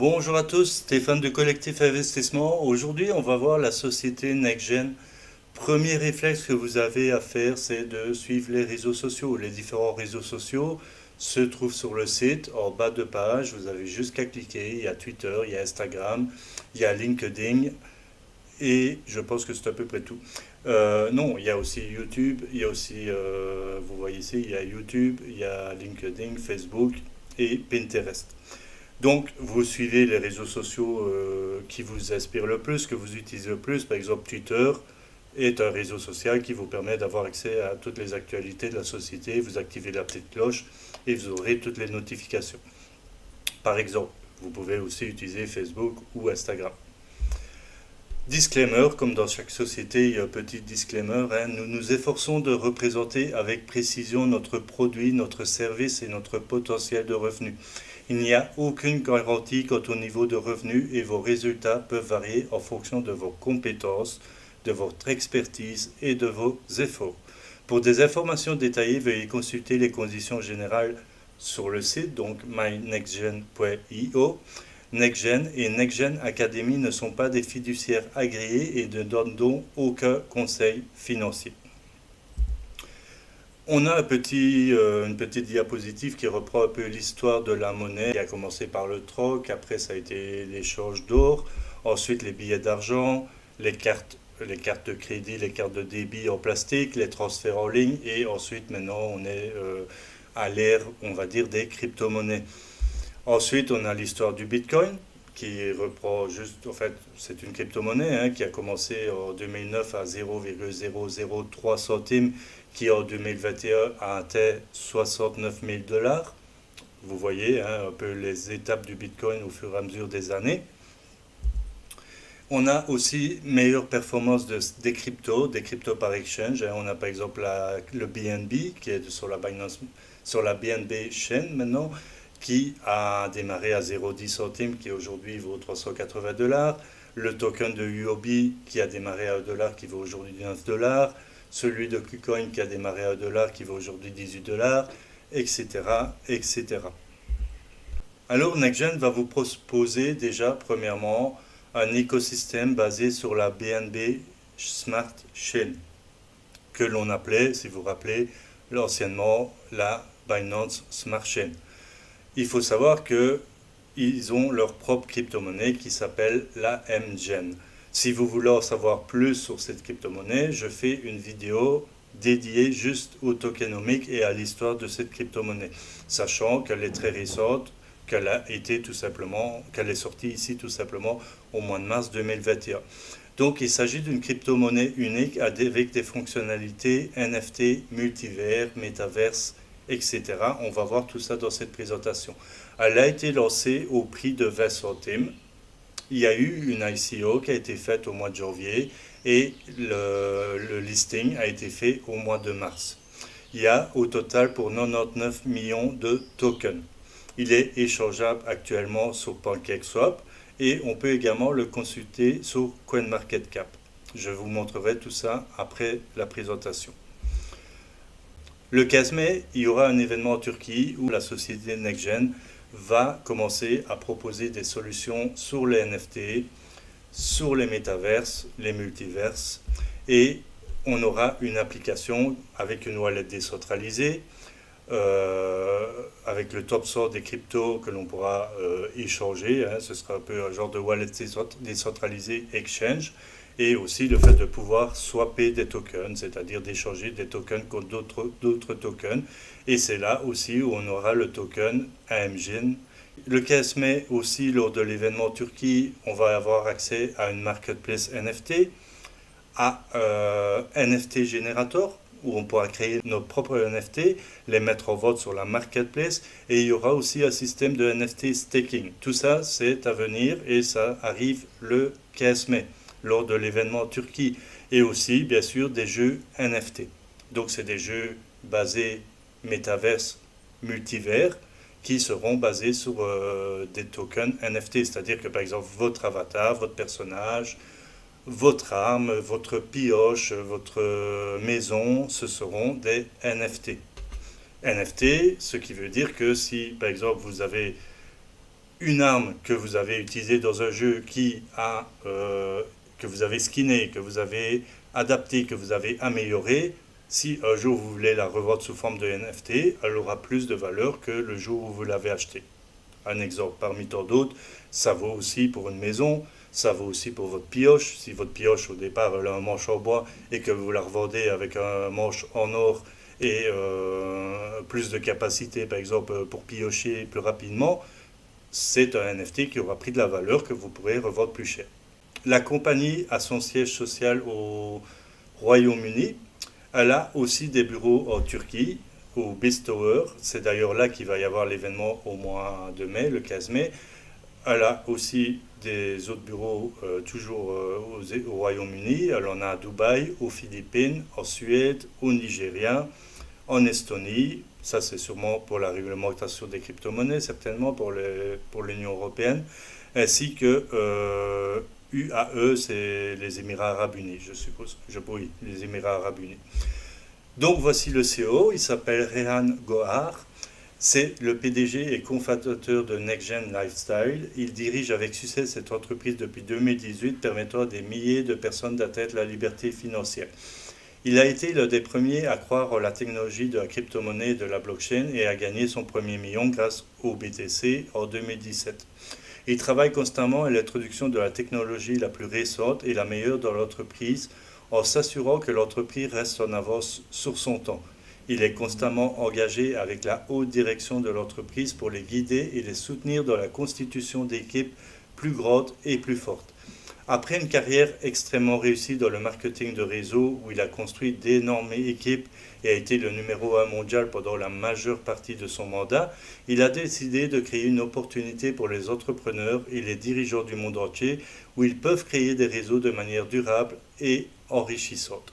Bonjour à tous, Stéphane de Collectif Investissement. Aujourd'hui, on va voir la société NextGen. Premier réflexe que vous avez à faire, c'est de suivre les réseaux sociaux. Les différents réseaux sociaux se trouvent sur le site, en bas de page. Vous avez juste qu'à cliquer. Il y a Twitter, il y a Instagram, il y a LinkedIn et je pense que c'est à peu près tout. Non, il y a aussi YouTube, il y a aussi, vous voyez ici, il y a YouTube, il y a LinkedIn, Facebook et Pinterest. Donc, vous suivez les réseaux sociaux qui vous inspirent le plus, que vous utilisez le plus. Par exemple, Twitter est un réseau social qui vous permet d'avoir accès à toutes les actualités de la société. Vous activez la petite cloche et vous aurez toutes les notifications. Par exemple, vous pouvez aussi utiliser Facebook ou Instagram. Disclaimer, comme dans chaque société, il y a un petit disclaimer. Nous nous efforçons de représenter avec précision notre produit, notre service et notre potentiel de revenus. Il n'y a aucune garantie quant au niveau de revenus et vos résultats peuvent varier en fonction de vos compétences, de votre expertise et de vos efforts. Pour des informations détaillées, veuillez consulter les conditions générales sur le site, donc mynextgen.io. NextGen et NextGen Academy ne sont pas des fiduciaires agréés et ne donnent donc aucun conseil financier. On a une petite diapositive qui reprend un peu l'histoire de la monnaie, qui a commencé par le troc, après ça a été l'échange d'or, ensuite les billets d'argent, les cartes de crédit, les cartes de débit en plastique, les transferts en ligne, et ensuite maintenant on est à l'ère, on va dire, des crypto-monnaies. Ensuite, on a l'histoire du Bitcoin, qui reprend juste, en fait, c'est une crypto-monnaie qui a commencé en 2009 à 0,003 centimes, qui en 2021 a atteint 69 000 dollars. Vous voyez un peu les étapes du Bitcoin au fur et à mesure des années. On a aussi meilleure performance des cryptos par exchange. On a par exemple le BNB qui est sur la BNB chain maintenant, qui a démarré à 0,10 centimes, qui aujourd'hui vaut 380 dollars. Le token de UOB qui a démarré à 1 dollar, qui vaut aujourd'hui 9 dollars. Celui de KuCoin qui a démarré à 1 dollar, qui vaut aujourd'hui 18 dollars, etc., etc. Alors NextGen va vous proposer déjà, premièrement, un écosystème basé sur la BNB Smart Chain, que l'on appelait, si vous vous rappelez, anciennement la Binance Smart Chain. Il faut savoir qu'ils ont leur propre crypto-monnaie qui s'appelle la MGen. Si vous voulez en savoir plus sur cette crypto-monnaie, je fais une vidéo dédiée juste au tokenomics et à l'histoire de cette crypto-monnaie, sachant qu'elle est très récente, qu'elle est sortie ici tout simplement au mois de mars 2021. Donc il s'agit d'une crypto-monnaie unique avec des fonctionnalités NFT, multivers, métaverse, etc. On va voir tout ça dans cette présentation. Elle a été lancée au prix de 20 centimes. Il y a eu une ICO qui a été faite au mois de janvier et le listing a été fait au mois de mars. Il y a au total pour 99 millions de tokens. Il est échangeable actuellement sur PancakeSwap et on peut également le consulter sur CoinMarketCap. Je vous montrerai tout ça après la présentation. Le 15 mai, il y aura un événement en Turquie où la société NextGen va commencer à proposer des solutions sur les NFT, sur les métaverses, les multiverses, et on aura une application avec une wallet décentralisée, avec le top sort des cryptos que l'on pourra échanger. Ce sera un peu un genre de wallet décentralisé exchange. Et aussi le fait de pouvoir swapper des tokens, c'est-à-dire d'échanger des tokens contre d'autres tokens. Et c'est là aussi où on aura le token AMGN. Le 15 mai aussi, lors de l'événement en Turquie, on va avoir accès à une marketplace NFT, à NFT Generator, où on pourra créer nos propres NFT, les mettre en vente sur la marketplace, et il y aura aussi un système de NFT staking. Tout ça, c'est à venir et ça arrive le 15 mai lors de l'événement en Turquie, et aussi bien sûr des jeux NFT. Donc c'est des jeux basés métaverse multivers qui seront basés sur des tokens NFT, c'est-à-dire que par exemple votre avatar, votre personnage, votre arme, votre pioche, votre maison, ce seront des NFT. NFT, ce qui veut dire que si par exemple vous avez une arme que vous avez utilisée dans un jeu que vous avez skinné, que vous avez adapté, que vous avez amélioré, si un jour vous voulez la revendre sous forme de NFT, elle aura plus de valeur que le jour où vous l'avez achetée. Un exemple parmi tant d'autres, ça vaut aussi pour une maison, ça vaut aussi pour votre pioche. Si votre pioche au départ elle a un manche en bois et que vous la revendez avec un manche en or et plus de capacité par exemple pour piocher plus rapidement, c'est un NFT qui aura pris de la valeur que vous pourrez revendre plus cher. La compagnie a son siège social au Royaume-Uni. Elle a aussi des bureaux en Turquie, au Beast Tower. C'est d'ailleurs là qu'il va y avoir l'événement au mois de mai, le 15 mai. Elle a aussi des autres bureaux toujours au Royaume-Uni. Elle en a à Dubaï, aux Philippines, en Suède, au Nigeria, en Estonie. Ça, c'est sûrement pour la réglementation des crypto-monnaies, certainement pour l'Union européenne, ainsi que UAE, c'est les Émirats arabes unis, je suppose. Oui, les Émirats arabes unis. Donc voici le CEO, il s'appelle Rehan Gohar. C'est le PDG et cofondateur de NextGen Lifestyle. Il dirige avec succès cette entreprise depuis 2018, permettant à des milliers de personnes d'atteindre la liberté financière. Il a été l'un des premiers à croire en la technologie de la crypto-monnaie et de la blockchain et a gagné son premier million grâce au BTC en 2017. Il travaille constamment à l'introduction de la technologie la plus récente et la meilleure dans l'entreprise en s'assurant que l'entreprise reste en avance sur son temps. Il est constamment engagé avec la haute direction de l'entreprise pour les guider et les soutenir dans la constitution d'équipes plus grandes et plus fortes. Après une carrière extrêmement réussie dans le marketing de réseau où il a construit d'énormes équipes et a été le numéro 1 mondial pendant la majeure partie de son mandat, il a décidé de créer une opportunité pour les entrepreneurs et les dirigeants du monde entier où ils peuvent créer des réseaux de manière durable et enrichissante.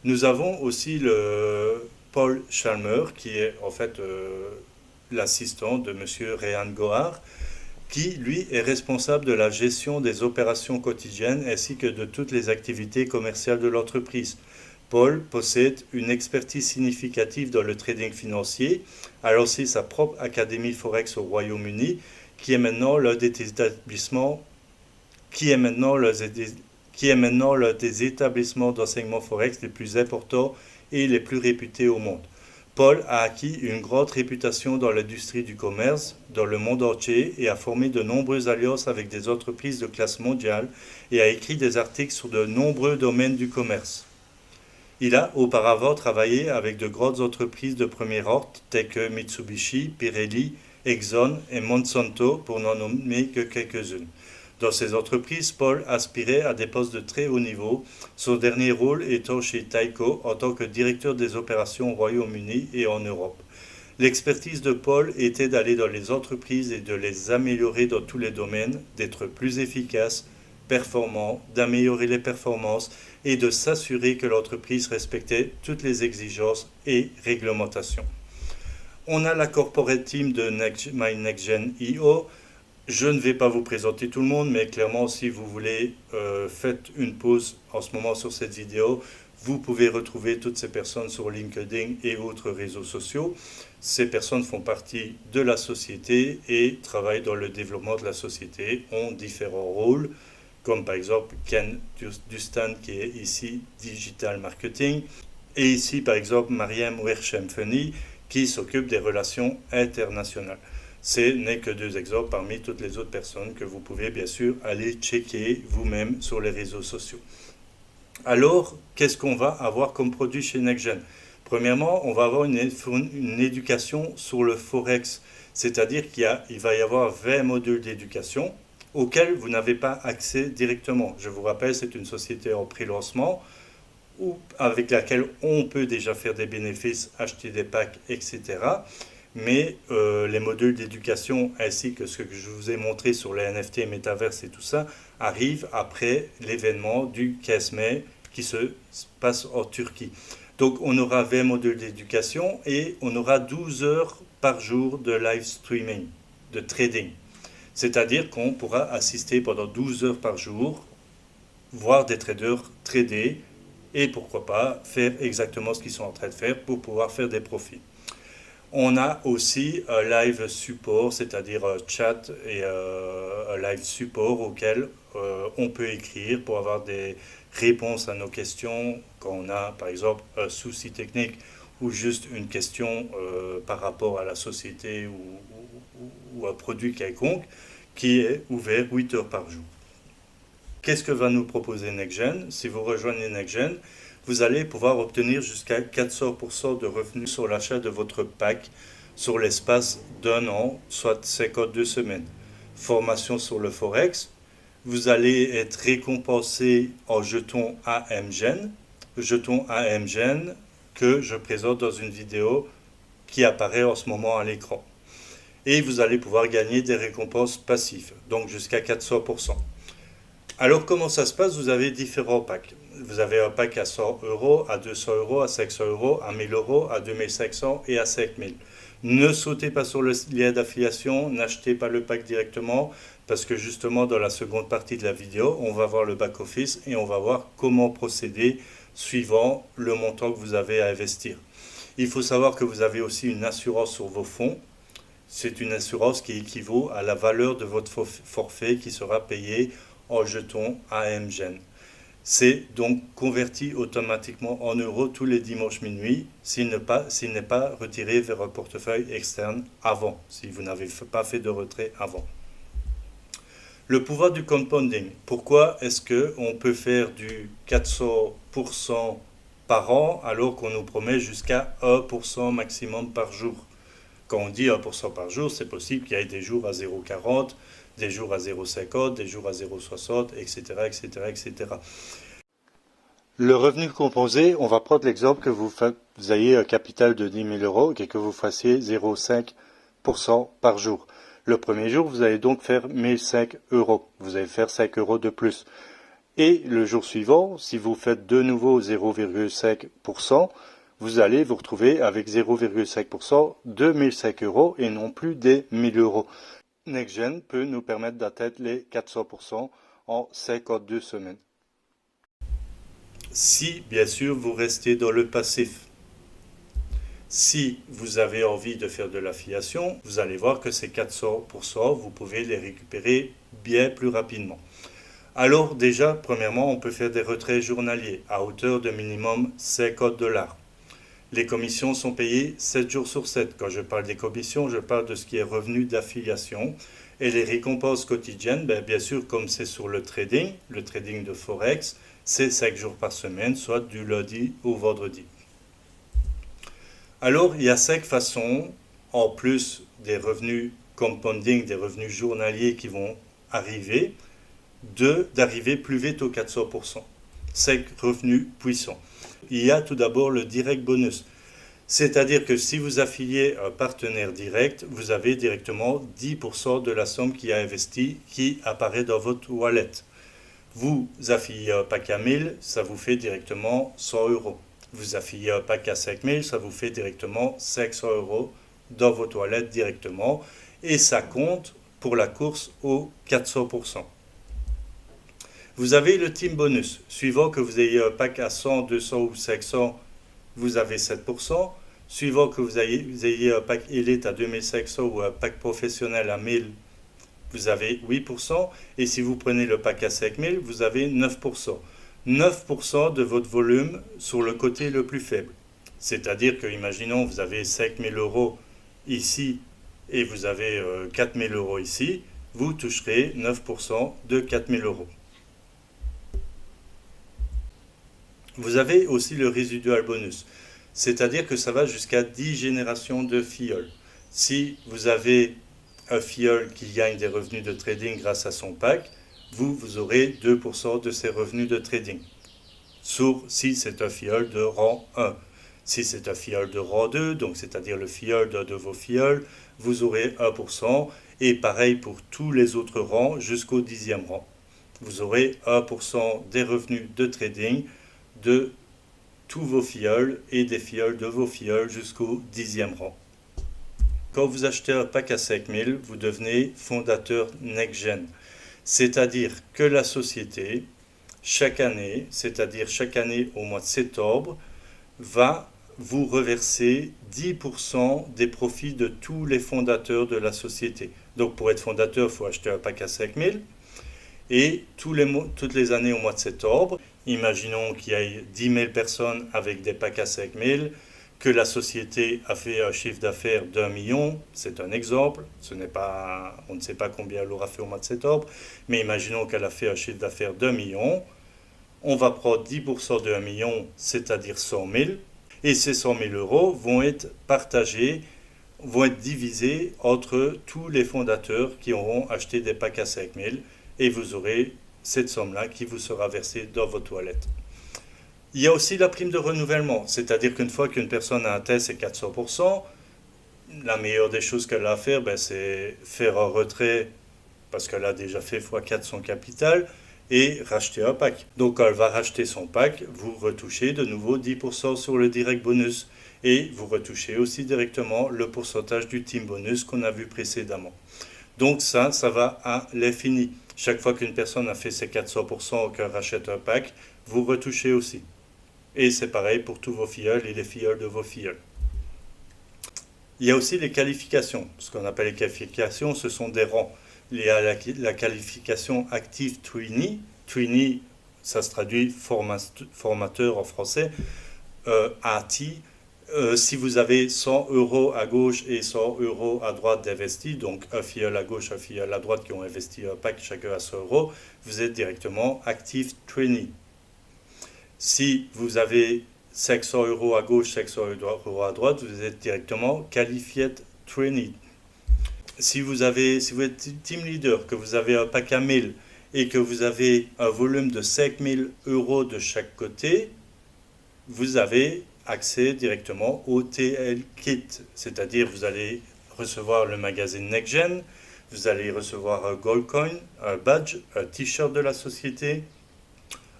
Nous avons aussi le Paul Chalmer qui est en fait l'assistant de M. Rehan Gohar, qui, lui, est responsable de la gestion des opérations quotidiennes ainsi que de toutes les activités commerciales de l'entreprise. Paul possède une expertise significative dans le trading financier, a lancé sa propre académie Forex au Royaume-Uni, qui est maintenant l'un des établissements d'enseignement Forex les plus importants et les plus réputés au monde. Paul a acquis une grande réputation dans l'industrie du commerce, dans le monde entier, et a formé de nombreuses alliances avec des entreprises de classe mondiale et a écrit des articles sur de nombreux domaines du commerce. Il a auparavant travaillé avec de grandes entreprises de premier ordre telles que Mitsubishi, Pirelli, Exxon et Monsanto, pour n'en nommer que quelques-unes. Dans ces entreprises, Paul aspirait à des postes de très haut niveau, son dernier rôle étant chez Tyco en tant que directeur des opérations au Royaume-Uni et en Europe. L'expertise de Paul était d'aller dans les entreprises et de les améliorer dans tous les domaines, d'être plus efficace, performant, d'améliorer les performances et de s'assurer que l'entreprise respectait toutes les exigences et réglementations. On a la corporate team de MyNextGen.io. Je ne vais pas vous présenter tout le monde, mais clairement, si vous voulez, faites une pause en ce moment sur cette vidéo. Vous pouvez retrouver toutes ces personnes sur LinkedIn et autres réseaux sociaux. Ces personnes font partie de la société et travaillent dans le développement de la société, ont différents rôles, comme par exemple Ken Dustan qui est ici Digital Marketing, et ici par exemple Mariam Wershemfeni qui s'occupe des relations internationales. Ce n'est que deux exemples parmi toutes les autres personnes que vous pouvez bien sûr aller checker vous-même sur les réseaux sociaux. Alors, qu'est-ce qu'on va avoir comme produit chez NextGen? Premièrement, on va avoir une éducation sur le Forex, c'est-à-dire qu'il va y avoir 20 modules d'éducation auxquels vous n'avez pas accès directement. Je vous rappelle, c'est une société en pré-lancement avec laquelle on peut déjà faire des bénéfices, acheter des packs, etc. Mais les modules d'éducation ainsi que ce que je vous ai montré sur les NFT, Metaverse et tout ça arrivent après l'événement du 15 mai qui se passe en Turquie. Donc on aura 20 modules d'éducation et on aura 12 heures par jour de live streaming, de trading. C'est-à-dire qu'on pourra assister pendant 12 heures par jour, voir des traders trader et pourquoi pas faire exactement ce qu'ils sont en train de faire pour pouvoir faire des profits. On a aussi un live support, c'est-à-dire un chat et un live support auquel on peut écrire pour avoir des réponses à nos questions quand on a par exemple un souci technique ou juste une question par rapport à la société ou un produit quelconque qui est ouvert 8 heures par jour. Qu'est-ce que va nous proposer NextGen? Si vous rejoignez NextGen, vous allez pouvoir obtenir jusqu'à 400% de revenus sur l'achat de votre pack sur l'espace d'un an, soit 52 semaines. Formation sur le Forex, vous allez être récompensé en jetons AMGen que je présente dans une vidéo qui apparaît en ce moment à l'écran. Et vous allez pouvoir gagner des récompenses passives, donc jusqu'à 400%. Alors comment ça se passe? Vous avez différents packs. Vous avez un pack à 100 euros, à 200 euros, à 500 euros, à 1000 euros, à 2500 et à 5000. Ne sautez pas sur le lien d'affiliation, n'achetez pas le pack directement parce que justement dans la seconde partie de la vidéo, on va voir le back-office et on va voir comment procéder suivant le montant que vous avez à investir. Il faut savoir que vous avez aussi une assurance sur vos fonds. C'est une assurance qui équivaut à la valeur de votre forfait qui sera payé en jetons AMGen. C'est donc converti automatiquement en euros tous les dimanches minuit s'il n'est pas retiré vers un portefeuille externe avant, si vous n'avez pas fait de retrait avant. Le pouvoir du compounding. Pourquoi est-ce qu'on peut faire du 400% par an alors qu'on nous promet jusqu'à 1% maximum par jour? Quand on dit 1% par jour, c'est possible qu'il y ait des jours à 0,40, des jours à 0,50, des jours à 0,60, etc., etc., etc. Le revenu composé, on va prendre l'exemple que vous ayez un capital de 10 000 euros et que vous fassiez 0,5% par jour. Le premier jour, vous allez donc faire 1005 euros. Vous allez faire 5 euros de plus. Et le jour suivant, si vous faites de nouveau 0,5%, vous allez vous retrouver avec 0,5% de 1005 euros et non plus des 1000 euros. NextGen peut nous permettre d'atteindre les 400% en 52 semaines. Si, bien sûr, vous restez dans le passif. Si vous avez envie de faire de l'affiliation, vous allez voir que ces 400%, vous pouvez les récupérer bien plus rapidement. Alors déjà, premièrement, on peut faire des retraits journaliers à hauteur de minimum 50 $. Les commissions sont payées 7 jours sur 7. Quand je parle des commissions, je parle de ce qui est revenu d'affiliation. Et les récompenses quotidiennes, bien sûr, comme c'est sur le trading de Forex, c'est 5 jours par semaine, soit du lundi au vendredi. Alors, il y a 5 façons, en plus des revenus compounding, des revenus journaliers qui vont arriver, d'arriver plus vite aux 400%. 5 revenus puissants. Il y a tout d'abord le direct bonus. C'est-à-dire que si vous affiliez un partenaire direct, vous avez directement 10% de la somme qui a investi qui apparaît dans votre wallet. Vous affiliez un pack à 1000, ça vous fait directement 100 euros. Vous affiliez un pack à 5000, ça vous fait directement 500 euros dans votre wallet directement. Et ça compte pour la course aux 400%. Vous avez le team bonus. Suivant que vous ayez un pack à 100, 200 ou 500, vous avez 7%. Suivant que vous ayez un pack élite à 2500 ou un pack professionnel à 1000, vous avez 8%. Et si vous prenez le pack à 5000, vous avez 9%. 9% de votre volume sur le côté le plus faible. C'est-à-dire que, imaginons, vous avez 5000 euros ici et vous avez 4000 euros ici, vous toucherez 9% de 4000 euros. Vous avez aussi le residual bonus, c'est-à-dire que ça va jusqu'à 10 générations de filleuls. Si vous avez un filleul qui gagne des revenus de trading grâce à son pack, vous aurez 2% de ses revenus de trading. Sauf si c'est un filleul de rang 1. Si c'est un filleul de rang 2, donc c'est-à-dire le filleul d'un de vos filleuls, vous aurez 1%. Et pareil pour tous les autres rangs jusqu'au 10e rang. Vous aurez 1% des revenus de trading de tous vos filleuls et des filleuls de vos filleuls jusqu'au 10e rang. Quand vous achetez un pack à 5000, vous devenez fondateur NextGen. C'est-à-dire que la société, chaque année, c'est-à-dire chaque année au mois de septembre, va vous reversez 10% des profits de tous les fondateurs de la société. Donc pour être fondateur, il faut acheter un pack à 5000. Et toutes les années au mois de septembre, imaginons qu'il y ait 10 000 personnes avec des packs à 5000, que la société a fait un chiffre d'affaires d'1 million, c'est un exemple, on ne sait pas combien elle aura fait au mois de septembre, mais imaginons qu'elle a fait un chiffre d'affaires d'1 million, on va prendre 10% de 1 million, c'est-à-dire 100 000, et ces 100 000 euros vont être partagés, vont être divisés entre tous les fondateurs qui auront acheté des packs à 5 000, et vous aurez cette somme-là qui vous sera versée dans vos toilettes. Il y a aussi la prime de renouvellement, c'est-à-dire qu'une fois qu'une personne a atteint ses 400%, la meilleure des choses qu'elle a à faire, c'est faire un retrait, parce qu'elle a déjà fait x4 son capital, et racheter un pack. Donc quand elle va racheter son pack, vous retouchez de nouveau 10% sur le direct bonus, et vous retouchez aussi directement le pourcentage du team bonus qu'on a vu précédemment. Donc ça va à l'infini. Chaque fois qu'une personne a fait ses 400% ou qu'elle rachète un pack, vous retouchez aussi. Et c'est pareil pour tous vos filleuls et les filleuls de vos filleuls. Il y a aussi les qualifications. Ce qu'on appelle les qualifications, ce sont des rangs. Il y a la qualification Active Trainee. Trainee, ça se traduit formateur en français. AT. Si vous avez 100 euros à gauche et 100 euros à droite d'investis, donc un filleul à gauche, un filleul à droite qui ont investi un pack chacun à 100 euros, vous êtes directement Active Trainee. Si vous avez 500 euros à gauche, 500 euros à droite, vous êtes directement Qualified Trainee. Si vous êtes team leader, que vous avez un pack à 1000 et que vous avez un volume de 5000 euros de chaque côté, vous avez accès directement au TL Kit. C'est-à-dire vous allez recevoir le magazine Next Gen, vous allez recevoir un Gold Coin, un badge, un t-shirt de la société,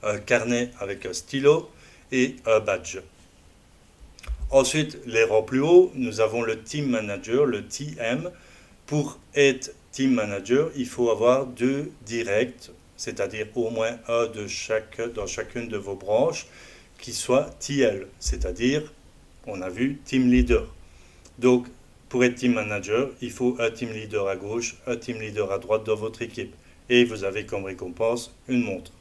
un carnet avec un stylo et un badge. Ensuite, les rangs plus hauts, nous avons le Team Manager, le TM. Pour être Team Manager, il faut avoir 2 directs, c'est-à-dire au moins un dans chacune de vos branches, qui soit TL, c'est-à-dire, on a vu, Team Leader. Donc, pour être Team Manager, il faut un Team Leader à gauche, un Team Leader à droite dans votre équipe. Et vous avez comme récompense une montre.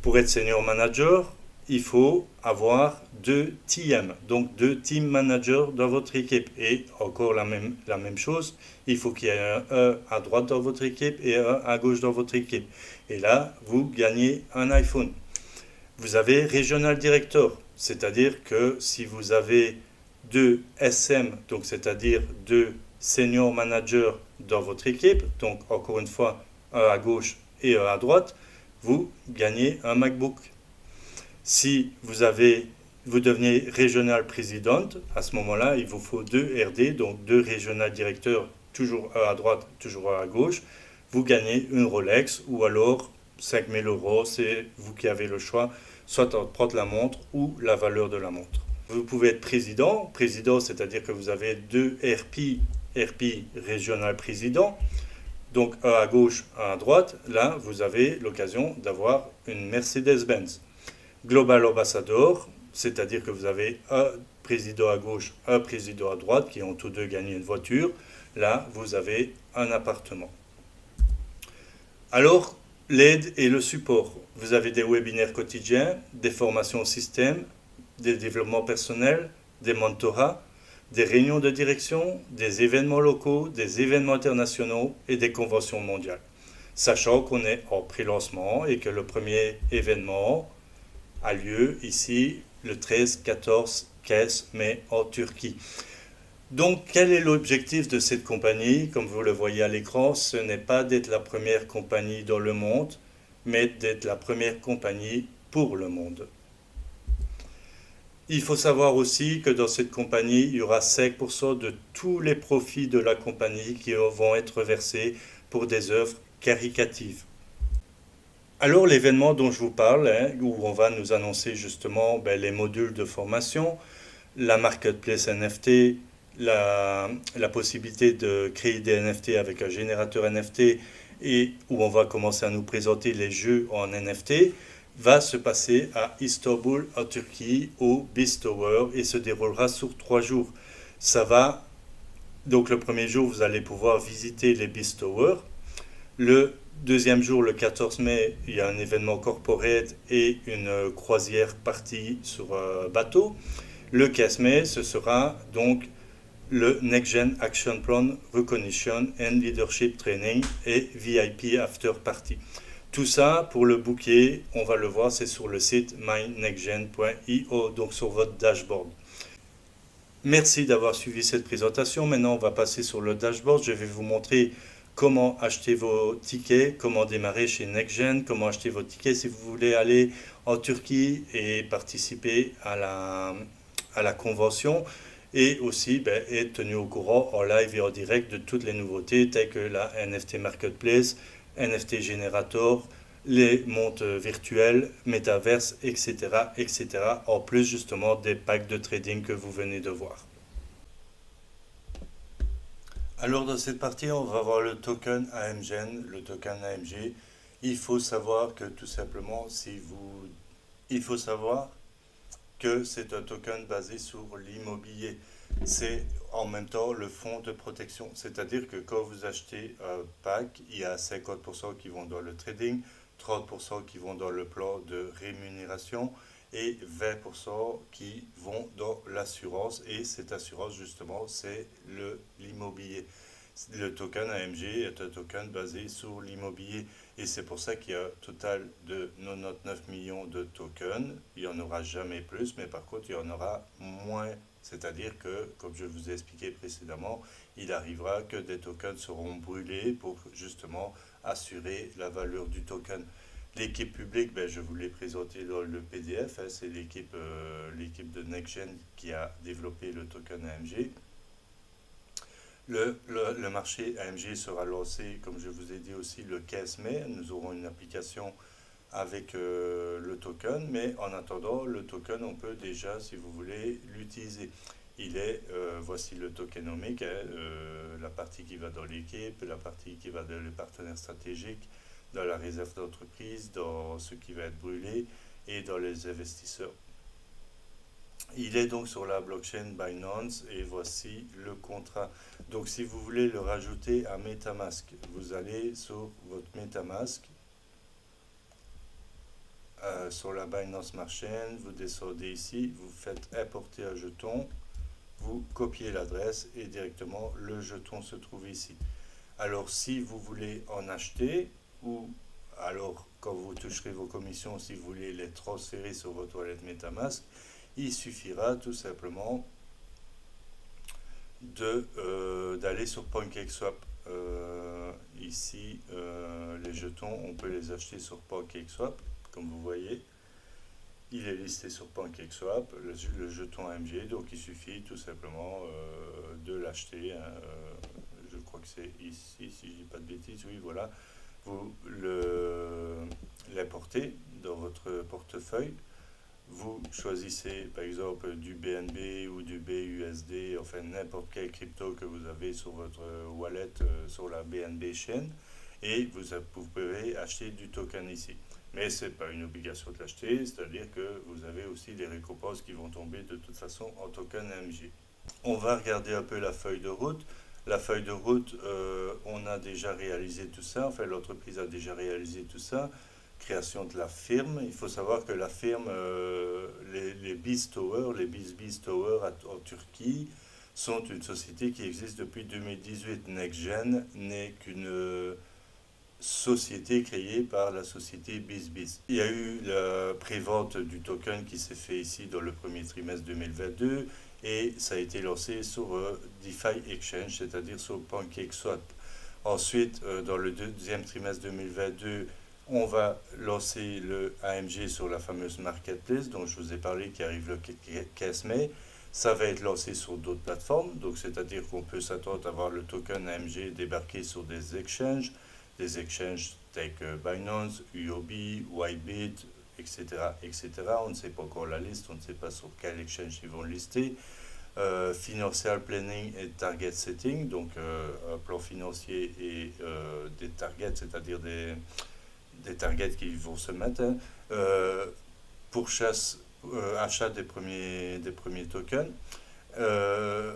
Pour être Senior Manager, il faut avoir 2 TM, donc 2 Team Managers dans votre équipe. Et encore la même chose, il faut qu'il y ait un à droite dans votre équipe et un à gauche dans votre équipe. Et là, vous gagnez un iPhone. Vous avez Regional Director, c'est-à-dire que si vous avez 2 SM, donc c'est-à-dire 2 Senior Managers dans votre équipe, donc encore une fois, un à gauche et un à droite, vous gagnez un MacBook. Si vous devenez Regional President, à ce moment-là, il vous faut 2 RD, donc 2 Regional Directeurs, toujours un à droite, toujours un à gauche. Vous gagnez une Rolex ou alors 5000 euros, c'est vous qui avez le choix, soit prendre la montre ou la valeur de la montre. Vous pouvez être président, c'est-à-dire que vous avez 2 RP Regional Président, donc un à gauche, un à droite. Là, vous avez l'occasion d'avoir une Mercedes-Benz. Global Ambassador, c'est-à-dire que vous avez un président à gauche, un président à droite, qui ont tous deux gagné une voiture. Là, vous avez un appartement. Alors, l'aide et le support. Vous avez des webinaires quotidiens, des formations au système, des développements personnels, des mentorats, des réunions de direction, des événements locaux, des événements internationaux et des conventions mondiales. Sachant qu'on est en pré-lancement et que le premier événement a lieu ici le 13-14-15 mai en Turquie. Donc, quel est l'objectif de cette compagnie? Comme vous le voyez à l'écran, ce n'est pas d'être la première compagnie dans le monde, mais d'être la première compagnie pour le monde. Il faut savoir aussi que dans cette compagnie, il y aura 5% de tous les profits de la compagnie qui vont être versés pour des œuvres caritatives. Alors l'événement dont je vous parle, où on va nous annoncer justement les modules de formation, la marketplace NFT, la possibilité de créer des NFT avec un générateur NFT et où on va commencer à nous présenter les jeux en NFT, va se passer à Istanbul, en Turquie, au Beast Tower, et se déroulera sur 3 jours. Ça va, donc le premier jour, vous allez pouvoir visiter les Beast Tower. Le deuxième jour, le 14 mai, il y a un événement corporate et une croisière partie sur bateau. Le 15 mai, ce sera donc le Next Gen Action Plan Recognition and Leadership Training et VIP After Party. Tout ça, pour le booker, on va le voir, c'est sur le site mynextgen.io, donc sur votre dashboard. Merci d'avoir suivi cette présentation. Maintenant, on va passer sur le dashboard. Je vais vous montrer comment acheter vos tickets, comment démarrer chez NextGen, comment acheter vos tickets si vous voulez aller en Turquie et participer à la convention. Et aussi être tenu au courant en live et en direct de toutes les nouveautés telles que la NFT Marketplace, NFT Generator, les montres virtuelles, Metaverse, etc., etc., en plus justement des packs de trading que vous venez de voir. Alors dans cette partie, on va voir le token AMGen, le token AMG. Il faut savoir que tout simplement, il faut savoir que c'est un token basé sur l'immobilier. C'est en même temps le fonds de protection. C'est-à-dire que quand vous achetez un pack, il y a 50% qui vont dans le trading, 30% qui vont dans le plan de rémunération et 20% qui vont dans l'assurance. Et cette assurance, justement, c'est l'immobilier. Le token AMG est un token basé sur l'immobilier et c'est pour ça qu'il y a un total de 99 millions de tokens. Il n'y en aura jamais plus, mais par contre, il y en aura moins. C'est-à-dire que, comme je vous ai expliqué précédemment, il arrivera que des tokens seront brûlés pour justement assurer la valeur du token. L'équipe publique, je vous l'ai présenté dans le PDF, hein, c'est l'équipe de NextGen qui a développé le token AMG. Le marché AMG sera lancé, comme je vous ai dit aussi, le 15 mai. Nous aurons une application avec le token, mais en attendant, le token, on peut déjà, si vous voulez, l'utiliser. Voici le tokenomique, hein, la partie qui va dans l'équipe, la partie qui va dans les partenaires stratégiques, dans la réserve d'entreprise, dans ce qui va être brûlé et dans les investisseurs. Il est donc sur la blockchain Binance et voici le contrat. Donc si vous voulez le rajouter à MetaMask, vous allez sur votre MetaMask, sur la Binance Smart Chain, vous descendez ici, vous faites importer un jeton, vous copiez l'adresse et directement le jeton se trouve ici. Alors si vous voulez en acheter ou alors quand vous toucherez vos commissions, si vous voulez les transférer sur votre wallet MetaMask, il suffira tout simplement d'aller sur PancakeSwap. Ici, les jetons, on peut les acheter sur PancakeSwap, comme vous voyez. Il est listé sur PancakeSwap, le jeton AMG, donc il suffit tout simplement de l'acheter. Je crois que c'est ici, si je dis pas de bêtises, oui, voilà. Vous l'importez dans votre portefeuille. Vous choisissez par exemple du BNB ou du BUSD, enfin n'importe quel crypto que vous avez sur votre wallet sur la BNB chain et vous pouvez acheter du token ici. Mais ce n'est pas une obligation de l'acheter, c'est-à-dire que vous avez aussi des récompenses qui vont tomber de toute façon en token AMG. On va regarder un peu la feuille de route. La feuille de route, on a déjà réalisé tout ça, enfin l'entreprise a déjà réalisé tout ça. Création de la firme. Il faut savoir que la firme, les Beast Tower, les Beast Tower en Turquie, sont une société qui existe depuis 2018. NextGen n'est qu'une société créée par la société BizBiz. Il y a eu la prévente du token qui s'est fait ici dans le premier trimestre 2022 et ça a été lancé sur DeFi Exchange, c'est-à-dire sur PancakeSwap. Ensuite, dans le deuxième trimestre 2022, on va lancer le AMG sur la fameuse marketplace dont je vous ai parlé qui arrive le 15 mai. Ça va être lancé sur d'autres plateformes, donc c'est-à-dire qu'on peut s'attendre à voir le token AMG débarquer sur des exchanges tels que Binance, UOB, Whitebit, etc., etc. On ne sait pas encore la liste, on ne sait pas sur quel exchange ils vont lister. Financial planning et target setting, donc un plan financier et des targets, c'est-à-dire des targets qui vont se mettre, hein, pour achat des premiers tokens. Euh,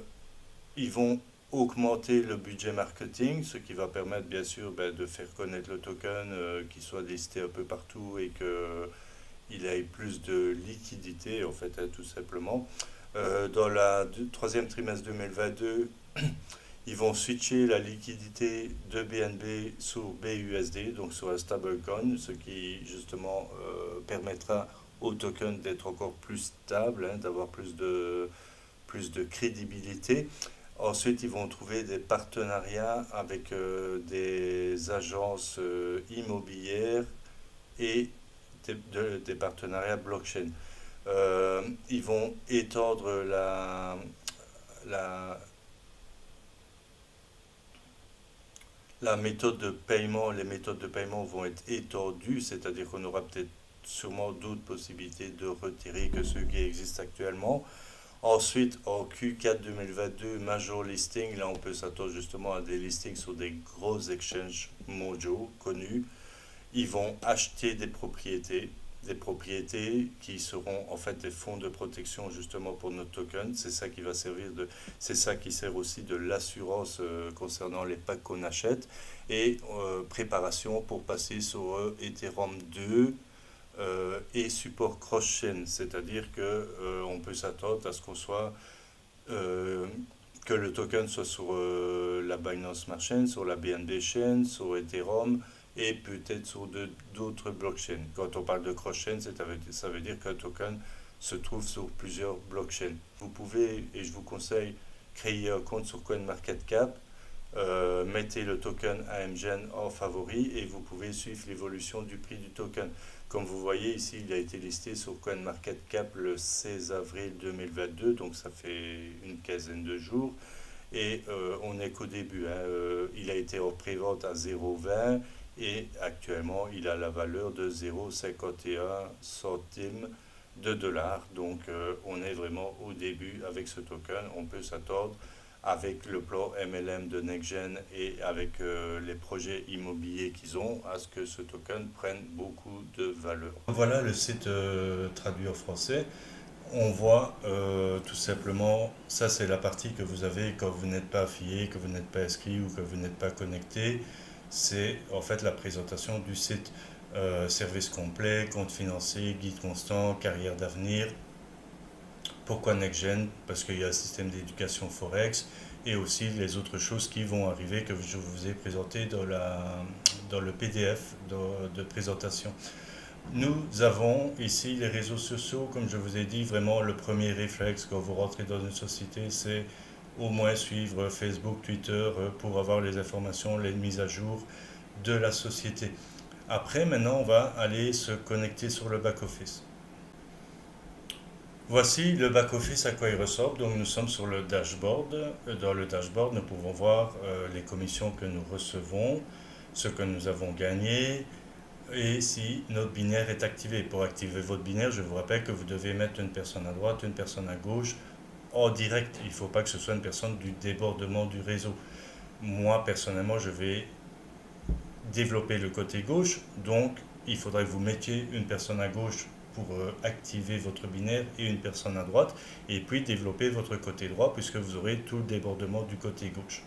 Ils vont augmenter le budget marketing, ce qui va permettre bien sûr de faire connaître le token, qu'il soit listé un peu partout et qu'il ait plus de liquidité en fait, hein, tout simplement. Dans la troisième trimestre 2022, ils vont switcher la liquidité de BNB sur BUSD, donc sur un stablecoin, ce qui justement permettra au token d'être encore plus stable, hein, d'avoir plus de crédibilité. Ensuite, ils vont trouver des partenariats avec des agences immobilières et des partenariats blockchain. Ils vont étendre la, la méthode de paiement. Les méthodes de paiement vont être étendues, c'est-à-dire qu'on aura peut-être sûrement d'autres possibilités de retirer que ceux qui existent actuellement. Ensuite, en Q4 2022, Major Listing, là on peut s'attendre justement à des listings sur des gros exchanges mondiaux connus. Ils vont acheter des propriétés qui seront en fait des fonds de protection justement pour notre token. C'est ça qui va servir c'est ça qui sert aussi de l'assurance concernant les packs qu'on achète et préparation pour passer sur Ethereum 2 et support cross-chain, c'est-à-dire que on peut s'attendre à ce qu'on soit que le token soit sur la Binance Smart Chain, sur la BNB Chain, sur Ethereum et peut-être sur d'autres blockchains. Quand on parle de cross-chain, ça veut dire qu'un token se trouve sur plusieurs blockchains. Vous pouvez, et je vous conseille, créer un compte sur CoinMarketCap, mettez le token AMGen en favori et vous pouvez suivre l'évolution du prix du token. Comme vous voyez ici, il a été listé sur CoinMarketCap le 16 avril 2022, donc ça fait une quinzaine de jours. Et on n'est qu'au début, hein. Il a été en pré-vente à 0,20 et actuellement il a la valeur de 0,51 centimes de dollars. Donc on est vraiment au début avec ce token. On peut s'attendre avec le plan MLM de NextGen et avec les projets immobiliers qu'ils ont, à ce que ce token prenne beaucoup de valeur. Voilà le site traduit en français. On voit tout simplement, ça c'est la partie que vous avez quand vous n'êtes pas affilié, que vous n'êtes pas inscrit ou que vous n'êtes pas connecté. C'est en fait la présentation du site. Service complet, compte financier, guide constant, carrière d'avenir. Pourquoi NextGen? Parce qu'il y a un système d'éducation Forex et aussi les autres choses qui vont arriver que je vous ai présenté dans le PDF de présentation. Nous avons ici les réseaux sociaux, comme je vous ai dit, vraiment le premier réflexe quand vous rentrez dans une société, c'est au moins suivre Facebook, Twitter pour avoir les informations, les mises à jour de la société. Après, maintenant, on va aller se connecter sur le back-office. Voici le back-office à quoi il ressemble. Donc nous sommes sur le dashboard. Dans le dashboard, nous pouvons voir les commissions que nous recevons, ce que nous avons gagné et si notre binaire est activé. Pour activer votre binaire, je vous rappelle que vous devez mettre une personne à droite, une personne à gauche en direct. Il ne faut pas que ce soit une personne du débordement du réseau. Moi, personnellement, je vais développer le côté gauche. Donc, il faudrait que vous mettiez une personne à gauche pour activer votre binaire et une personne à droite, et puis développer votre côté droit puisque vous aurez tout le débordement du côté gauche.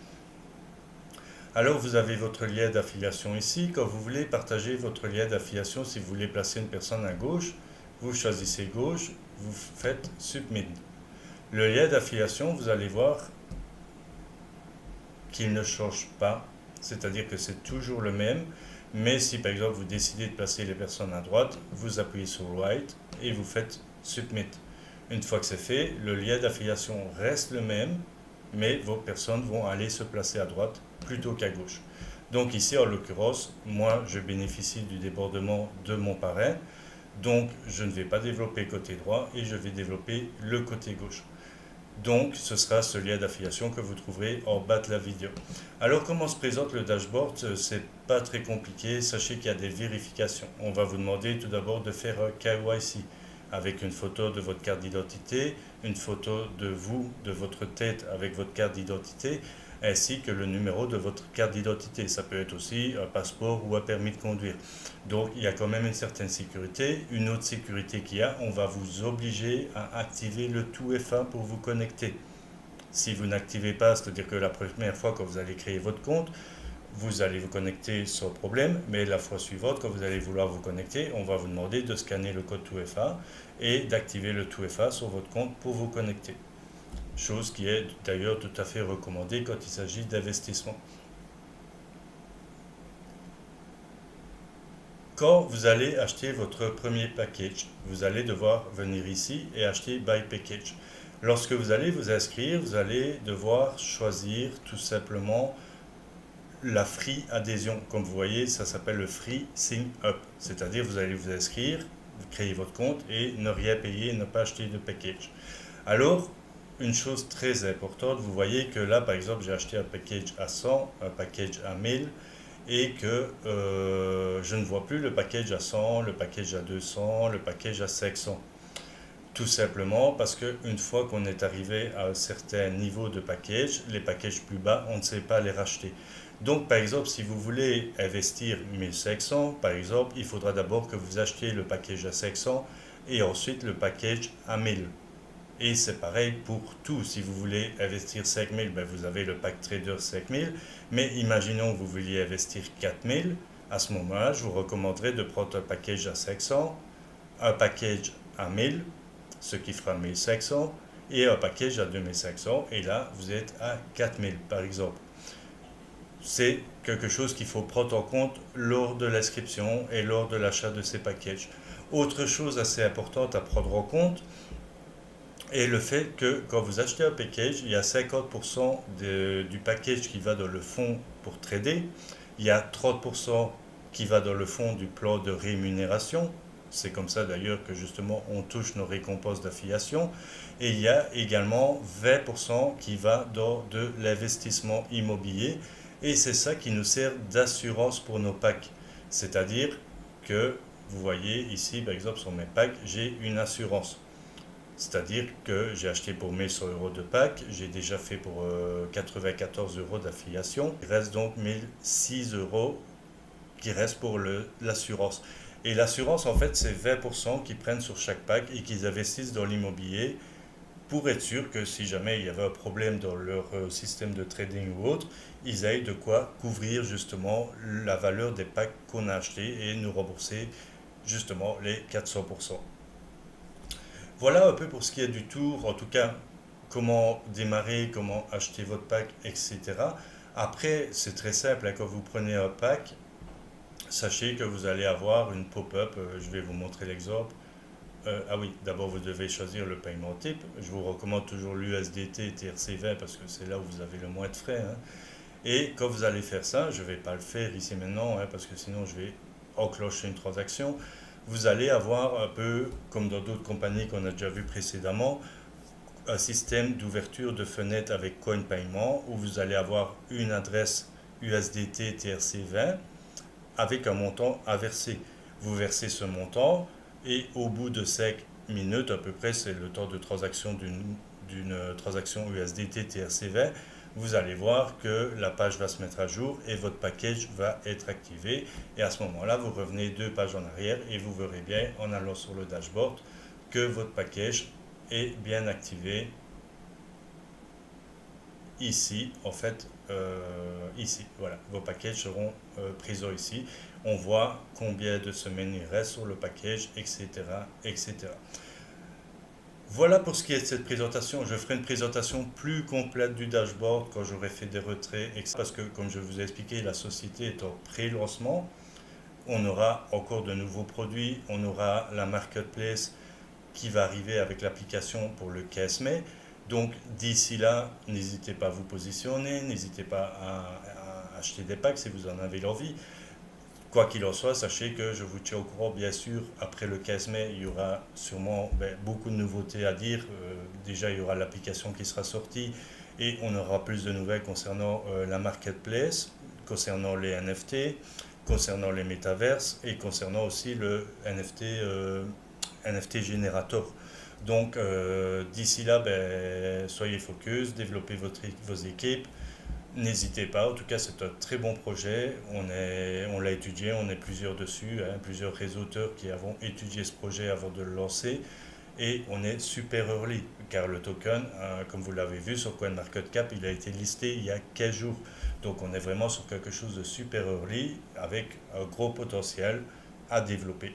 Alors vous avez votre lien d'affiliation ici. Quand vous voulez partager votre lien d'affiliation, si vous voulez placer une personne à gauche, vous choisissez gauche, vous faites Submit. Le lien d'affiliation, vous allez voir qu'il ne change pas, c'est-à-dire que c'est toujours le même. Mais si par exemple vous décidez de placer les personnes à droite, vous appuyez sur Right et vous faites Submit. Une fois que c'est fait, le lien d'affiliation reste le même, mais vos personnes vont aller se placer à droite plutôt qu'à gauche. Donc ici, en l'occurrence, moi, je bénéficie du débordement de mon parrain, donc je ne vais pas développer côté droit et je vais développer le côté gauche. Donc, ce sera ce lien d'affiliation que vous trouverez en bas de la vidéo. Alors, comment se présente le dashboard? C'est pas très compliqué. Sachez qu'il y a des vérifications. On va vous demander tout d'abord de faire un KYC avec une photo de votre carte d'identité, une photo de vous, de votre tête avec votre carte d'identité, ainsi que le numéro de votre carte d'identité. Ça peut être aussi un passeport ou un permis de conduire. Donc il y a quand même une certaine sécurité. Une autre sécurité qu'il y a, on va vous obliger à activer le 2FA pour vous connecter. Si vous n'activez pas, c'est-à-dire que la première fois quand vous allez créer votre compte, vous allez vous connecter sans problème, mais la fois suivante, quand vous allez vouloir vous connecter, on va vous demander de scanner le code 2FA et d'activer le 2FA sur votre compte pour vous connecter. Chose qui est d'ailleurs tout à fait recommandée quand il s'agit d'investissement. Quand vous allez acheter votre premier package, vous allez devoir venir ici et acheter Buy Package. Lorsque vous allez vous inscrire, vous allez devoir choisir tout simplement la free adhésion. Comme vous voyez, ça s'appelle le free sign up. C'est-à-dire vous allez vous inscrire, vous créez votre compte et ne rien payer, ne pas acheter de package. Alors, une chose très importante, vous voyez que là, par exemple, j'ai acheté un package à 100, un package à 1000 et que je ne vois plus le package à 100, le package à 200, le package à 500. Tout simplement parce qu'une fois qu'on est arrivé à un certain niveau de package, les packages plus bas, on ne sait pas les racheter. Donc, par exemple, si vous voulez investir 1500, par exemple, il faudra d'abord que vous achetiez le package à 500 et ensuite le package à 1000. Et c'est pareil pour tout. Si vous voulez investir 5000, ben vous avez le pack trader 5000. Mais imaginons que vous vouliez investir 4000. À ce moment-là, je vous recommanderais de prendre un package à 500, un package à 1000, ce qui fera 1500, et un package à 2500. Et là, vous êtes à 4000, par exemple. C'est quelque chose qu'il faut prendre en compte lors de l'inscription et lors de l'achat de ces packages. Autre chose assez importante à prendre en compte, et le fait que quand vous achetez un package, il y a 50% du package qui va dans le fonds pour trader, il y a 30% qui va dans le fonds du plan de rémunération. C'est comme ça d'ailleurs que justement on touche nos récompenses d'affiliation. Et il y a également 20% qui va dans de l'investissement immobilier. Et c'est ça qui nous sert d'assurance pour nos packs. C'est-à-dire que vous voyez ici, par exemple sur mes packs, j'ai une assurance. C'est-à-dire que j'ai acheté pour 1100 euros de pack, j'ai déjà fait pour 94 euros d'affiliation. Il reste donc 1006 euros qui restent pour l'assurance. Et l'assurance, en fait, c'est 20% qu'ils prennent sur chaque pack et qu'ils investissent dans l'immobilier pour être sûr que si jamais il y avait un problème dans leur système de trading ou autre, ils aient de quoi couvrir justement la valeur des packs qu'on a achetés et nous rembourser justement les 400%. Voilà un peu pour ce qui est du tour, en tout cas comment démarrer, comment acheter votre pack, etc. Après, c'est très simple, hein, quand vous prenez un pack, sachez que vous allez avoir une pop-up, je vais vous montrer l'exemple. Ah oui, d'abord vous devez choisir le paiement type. Je vous recommande toujours l'USDT TRC20 parce que c'est là où vous avez le moins de frais, hein. Et quand vous allez faire ça, je ne vais pas le faire ici maintenant, hein, parce que sinon je vais enclencher une transaction. Vous allez avoir un peu, comme dans d'autres compagnies qu'on a déjà vu précédemment, un système d'ouverture de fenêtre avec coin paiement où vous allez avoir une adresse USDT TRC20 avec un montant à verser. Vous versez ce montant et au bout de 5 minutes à peu près, c'est le temps de transaction d'une transaction USDT TRC20, vous allez voir que la page va se mettre à jour et votre package va être activé. Et à ce moment-là, vous revenez 2 pages en arrière et vous verrez bien en allant sur le dashboard que votre package est bien activé ici, en fait, ici, voilà, vos packages seront présents ici. On voit combien de semaines il reste sur le package, etc., etc. Voilà pour ce qui est de cette présentation. Je ferai une présentation plus complète du dashboard quand j'aurai fait des retraits, parce que, comme je vous ai expliqué, la société est en pré-lancement. On aura encore de nouveaux produits, on aura la marketplace qui va arriver avec l'application pour le 15 mai. Donc d'ici là, n'hésitez pas à vous positionner, n'hésitez pas à acheter des packs si vous en avez l'envie. Quoi qu'il en soit, sachez que je vous tiens au courant, bien sûr. Après le 15 mai, il y aura sûrement beaucoup de nouveautés à dire. Déjà, il y aura l'application qui sera sortie et on aura plus de nouvelles concernant la marketplace, concernant les NFT, concernant les métaverses et concernant aussi le NFT Generator. Donc d'ici là, soyez focus, développez vos équipes. N'hésitez pas, en tout cas c'est un très bon projet, on l'a étudié, on est plusieurs dessus, hein, plusieurs réseauteurs qui avons étudié ce projet avant de le lancer et on est super early car le token, comme vous l'avez vu sur CoinMarketCap, il a été listé il y a 15 jours. Donc on est vraiment sur quelque chose de super early avec un gros potentiel à développer.